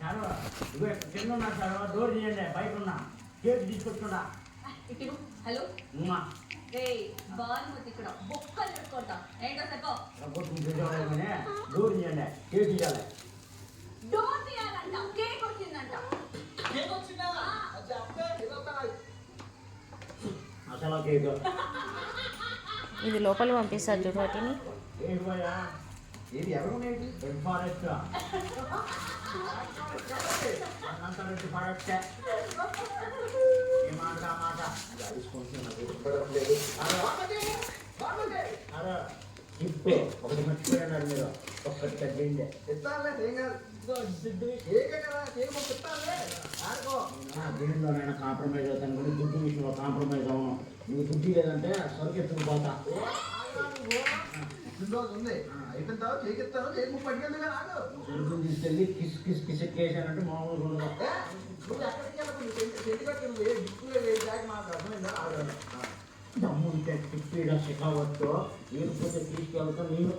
Sir ఇగో కింద ఉన్నా sir door తీయండి బయట ఉన్నా కేక్ తీసుకొచ్చుకుంటా ఇటు హలో ఉమ్మా రే బాగుంది ఇక్కడ బొక్కలు పెట్టుకుంటా ఏంటో చెప్పు కొట్టుకుంటే డోర్ తీయండి కేక్ తీయాలి డోర్ తీయాలంట కేక్ వచ్చిందంట కేక్ వచ్చిందా అసలు కేక్ ఇది లోపల పంపిస్తారు చూడు వాటిని. ఏంటి పోయా ఏది ఎవరున్నాయి రెడ్ ఫారెస్ట్ అన్నంత రెడ్ ఫారెస్ట్ ఏ మాట మాట అరే ఇప్పుడు ఒకటి మర్చిపోయాడు మీరు ఒక్కటి తగ్గింది దీనిలోనైనా కాంప్రమైజ్ అవుతాను కానీ దుడ్డు విషయంలో కాంప్రమైజ్ అవ్వను నువ్వు దుడ్డు లేదంటే సరికెత్తుకు పోతా ఉంది అయిపోయిన తర్వాత చేకిస్తాను చేకి పట్టుకెళ్ళి రాదు సరుకుని తీసుకెళ్ళి కిస్ కిస్ కిస్ ఎక్కేసానంటే మామూలుగా ఉండదు నువ్వు ఎక్కడికి వెళ్ళకు చెట్టు కట్టి నువ్వు ఏ దిక్కులే ఏ జాకి మాకు అర్థమైందా దమ్ము ఉంటే తిప్పిడ శిఖావత్తు లేకపోతే తీసుకెళ్తా నేను